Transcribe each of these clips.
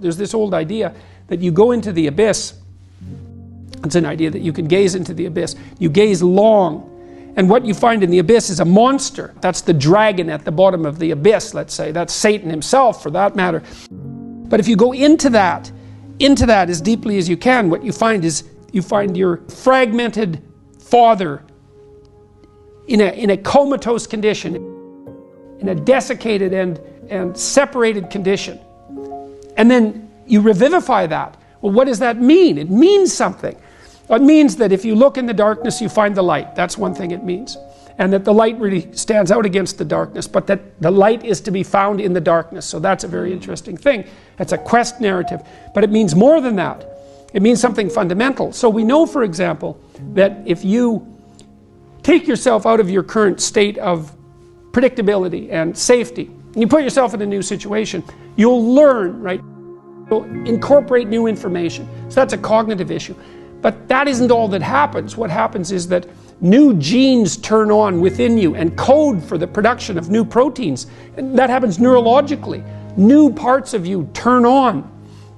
There's this old idea that you go into the abyss. It's an idea that you can gaze into the abyss. You gaze long, and what you find in the abyss is a monster. That's the dragon at the bottom of the abyss, let's say. That's Satan himself, for that matter. But if you go into that as deeply as you can, what you find is you find your fragmented father in a comatose condition, in a desiccated and separated condition. And then you revivify that. Well, what does that mean? It means something. It means that if you look in the darkness, you find the light. That's one thing it means. And that the light really stands out against the darkness, but that the light is to be found in the darkness. So that's a very interesting thing. It's a quest narrative. But it means more than that. It means something fundamental. So we know, for example, that if you take yourself out of your current state of predictability and safety, and you put yourself in a new situation, you'll learn, right? You'll incorporate new information. So that's a cognitive issue. But that isn't all that happens. What happens is that new genes turn on within you and code for the production of new proteins. And that happens neurologically. New parts of you turn on.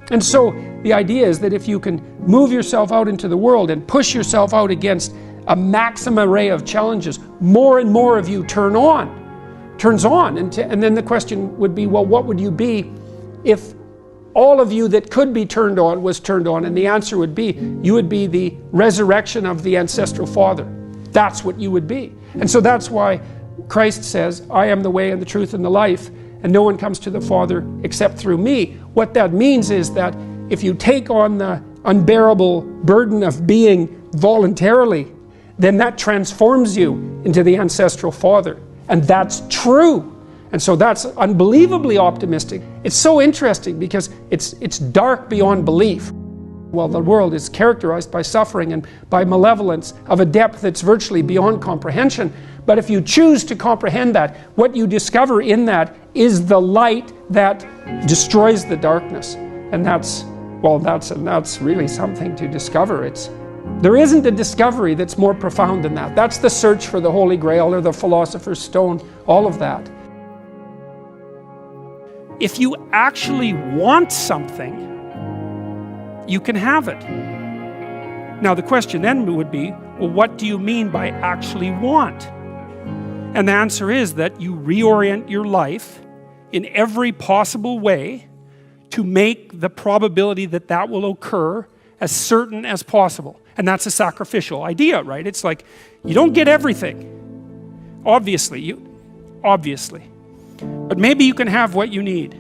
And so the idea is that if you can move yourself out into the world and push yourself out against a maximum array of challenges, more and more of you turns on. And then the question would be, well, what would you be if all of you that could be turned on was turned on? And the answer would be, you would be the resurrection of the ancestral father. That's what you would be. And so that's why Christ says, I am the way and the truth and the life, and no one comes to the Father except through me. What that means is that if you take on the unbearable burden of being voluntarily, then that transforms you into the ancestral father. And that's true. And so that's unbelievably optimistic. It's so interesting because it's dark beyond belief. Well, the world is characterized by suffering and by malevolence of a depth that's virtually beyond comprehension. But if you choose to comprehend that, what you discover in that is the light that destroys the darkness. And that's really something to discover. There isn't a discovery that's more profound than that. That's the search for the Holy Grail or the Philosopher's Stone, all of that. If you actually want something, you can have it. Now the question then would be, well, what do you mean by actually want? And the answer is that you reorient your life in every possible way to make the probability that that will occur as certain as possible. And that's a sacrificial idea, right? It's like, you don't get everything. Obviously. But maybe you can have what you need.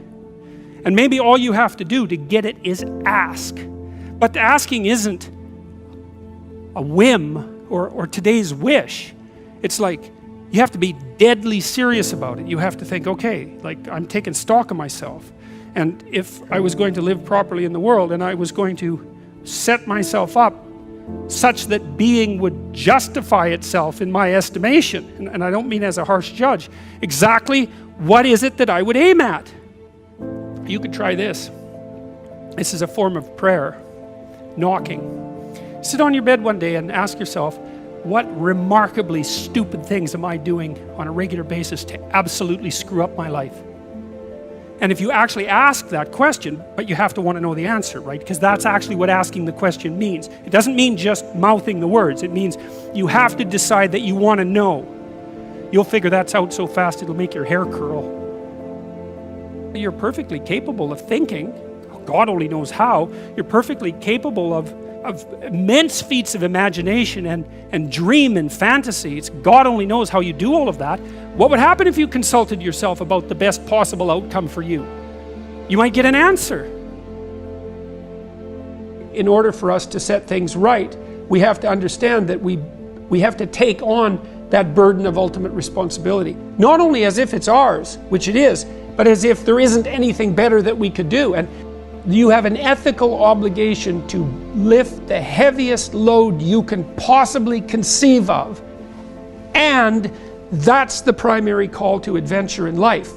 And maybe all you have to do to get it is ask. But the asking isn't a whim or today's wish. It's like, you have to be deadly serious about it. You have to think, okay, like I'm taking stock of myself. And if I was going to live properly in the world and I was going to set myself up such that being would justify itself in my estimation, and I don't mean as a harsh judge, exactly what is it that I would aim at? You could try this. This is a form of prayer, knocking. Sit on your bed one day and ask yourself, what remarkably stupid things am I doing on a regular basis to absolutely screw up my life? And if you actually ask that question, but you have to want to know the answer, right? Because that's actually what asking the question means. It doesn't mean just mouthing the words. It means you have to decide that you want to know. You'll figure that's out so fast it'll make your hair curl. You're perfectly capable of thinking. God only knows how. You're perfectly capable of immense feats of imagination and dream and fantasy. God only knows how you do all of that. What would happen if you consulted yourself about the best possible outcome for you? You might get an answer. In order for us to set things right, we have to understand that we have to take on that burden of ultimate responsibility. Not only as if it's ours, which it is, but as if there isn't anything better that we could do. And you have an ethical obligation to lift the heaviest load you can possibly conceive of. And that's the primary call to adventure in life.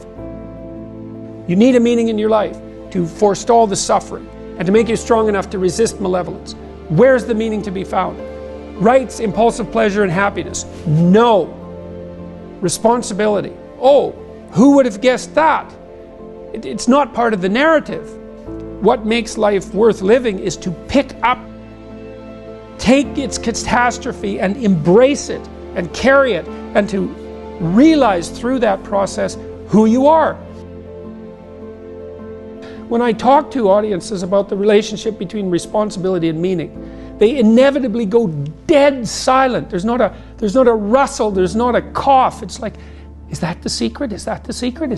You need a meaning in your life to forestall the suffering and to make you strong enough to resist malevolence. Where's the meaning to be found? Rights, impulsive pleasure, and happiness? No. Responsibility? Oh, who would have guessed that? It's not part of the narrative. what makes life worth living is to pick up, take its catastrophe and embrace it and carry it, and to realize through that process who you are. When I talk to audiences about the relationship between responsibility and meaning, they inevitably go dead silent. There's not a rustle, there's not a cough. It's like, is that the secret? Is that the secret?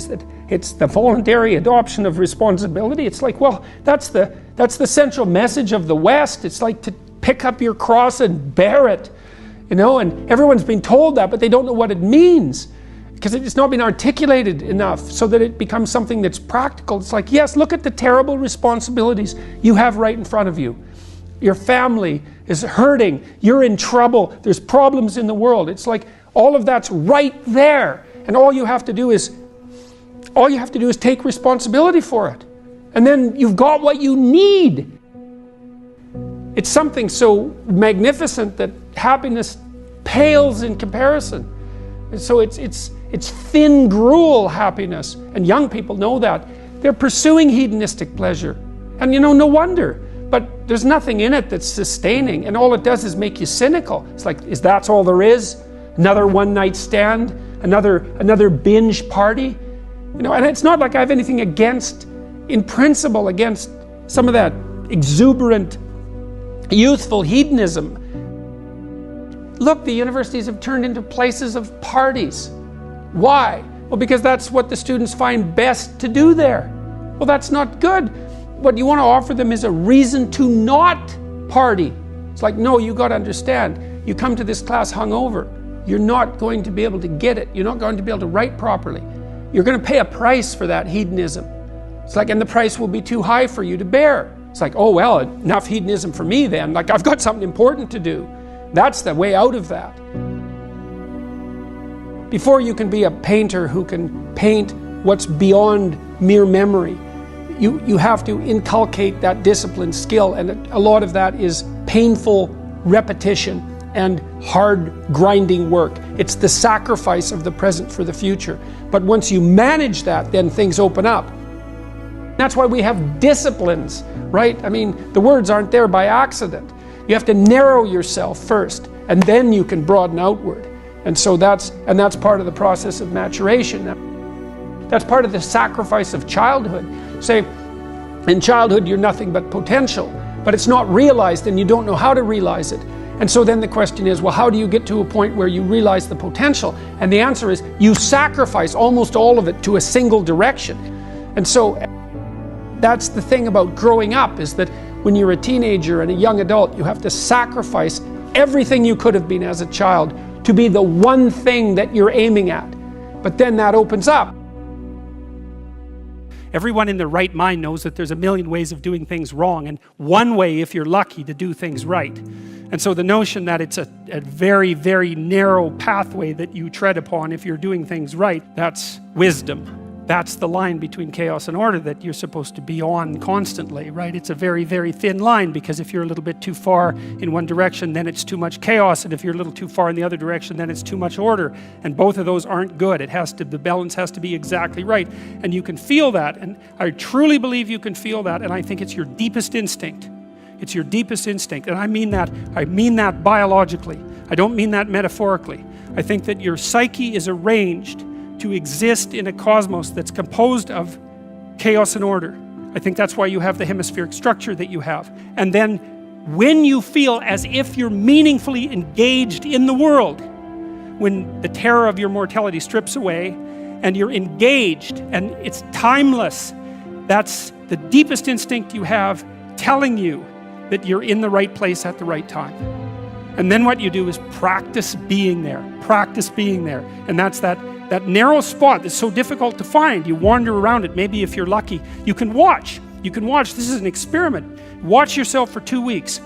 It's the voluntary adoption of responsibility? It's like, well, that's the central message of the West. It's like to pick up your cross and bear it, and everyone's been told that, but they don't know what it means because it's not been articulated enough so that it becomes something that's practical. It's like, yes, look at the terrible responsibilities you have right in front of you. Your family is hurting, you're in trouble, there's problems in the world. It's like all of that's right there, and all you have to do is take responsibility for it, and then you've got what you need. It's something so magnificent that happiness pales in comparison. And so it's thin gruel happiness, and young people know that. They're pursuing hedonistic pleasure, and no wonder. But there's nothing in it that's sustaining, and all it does is make you cynical. It's like, is that all there is? Another one-night stand? Another binge party? And it's not like I have anything in principle, against some of that exuberant, youthful hedonism. Look, the universities have turned into places of parties. Why? Well, because that's what the students find best to do there. Well, that's not good. What you want to offer them is a reason to not party. It's like, no, you got to understand, you come to this class hungover, you're not going to be able to get it. You're not going to be able to write properly. You're going to pay a price for that hedonism. It's like, and the price will be too high for you to bear. It's like, oh, well, enough hedonism for me then. Like, I've got something important to do. That's the way out of that. Before you can be a painter who can paint what's beyond mere memory, you have to inculcate that discipline, skill, and a lot of that is painful repetition and hard grinding work. It's the sacrifice of the present for the future. But once you manage that, then things open up. That's why we have disciplines, right? I mean, the words aren't there by accident. You have to narrow yourself first, and then you can broaden outward. And so that's part of the process of maturation. That's part of the sacrifice of childhood. Say, in childhood you're nothing but potential, but it's not realized and you don't know how to realize it. And so then the question is, well, how do you get to a point where you realize the potential? And the answer is, you sacrifice almost all of it to a single direction. And so that's the thing about growing up, is that when you're a teenager and a young adult, you have to sacrifice everything you could have been as a child to be the one thing that you're aiming at. But then that opens up. Everyone in their right mind knows that there's a million ways of doing things wrong, and one way, if you're lucky, to do things right. And so the notion that it's a very, very narrow pathway that you tread upon if you're doing things right, that's wisdom. That's the line between chaos and order that you're supposed to be on constantly, right? It's a very, very thin line, because if you're a little bit too far in one direction, then it's too much chaos, and if you're a little too far in the other direction, then it's too much order. And both of those aren't good. The balance has to be exactly right. And you can feel that, and I truly believe you can feel that, and I think it's your deepest instinct. It's your deepest instinct, and I mean that biologically. I don't mean that metaphorically. I think that your psyche is arranged to exist in a cosmos that's composed of chaos and order. I think that's why you have the hemispheric structure that you have. And then when you feel as if you're meaningfully engaged in the world, when the terror of your mortality strips away and you're engaged and it's timeless, that's the deepest instinct you have telling you that you're in the right place at the right time. And then what you do is practice being there. Practice being there. And that's that narrow spot that's so difficult to find. You wander around it. Maybe if you're lucky, you can watch. This is an experiment. Watch yourself for 2 weeks.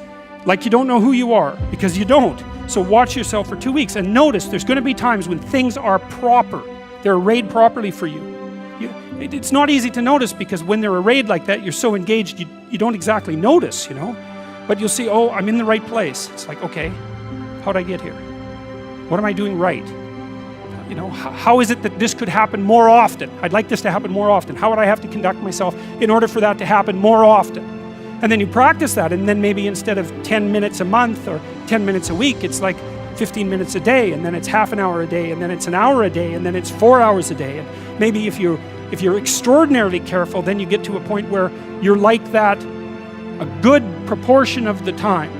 Like you don't know who you are, because you don't. So watch yourself for 2 weeks and notice there's going to be times when things are proper. They're arrayed properly for you. It's not easy to notice, because when they're arrayed like that, you're so engaged, you don't exactly notice, But you'll see, oh, I'm in the right place. It's like, okay, how'd I get here? What am I doing right? you know, how is it that this could happen more often? I'd like this to happen more often. How would I have to conduct myself in order for that to happen more often? And then you practice that, and then maybe instead of 10 minutes a month or 10 minutes a week, it's like 15 minutes a day, and then it's half an hour a day, and then it's an hour a day, and then it's 4 hours a day. And maybe if you're extraordinarily careful, then you get to a point where you're like that a good proportion of the time.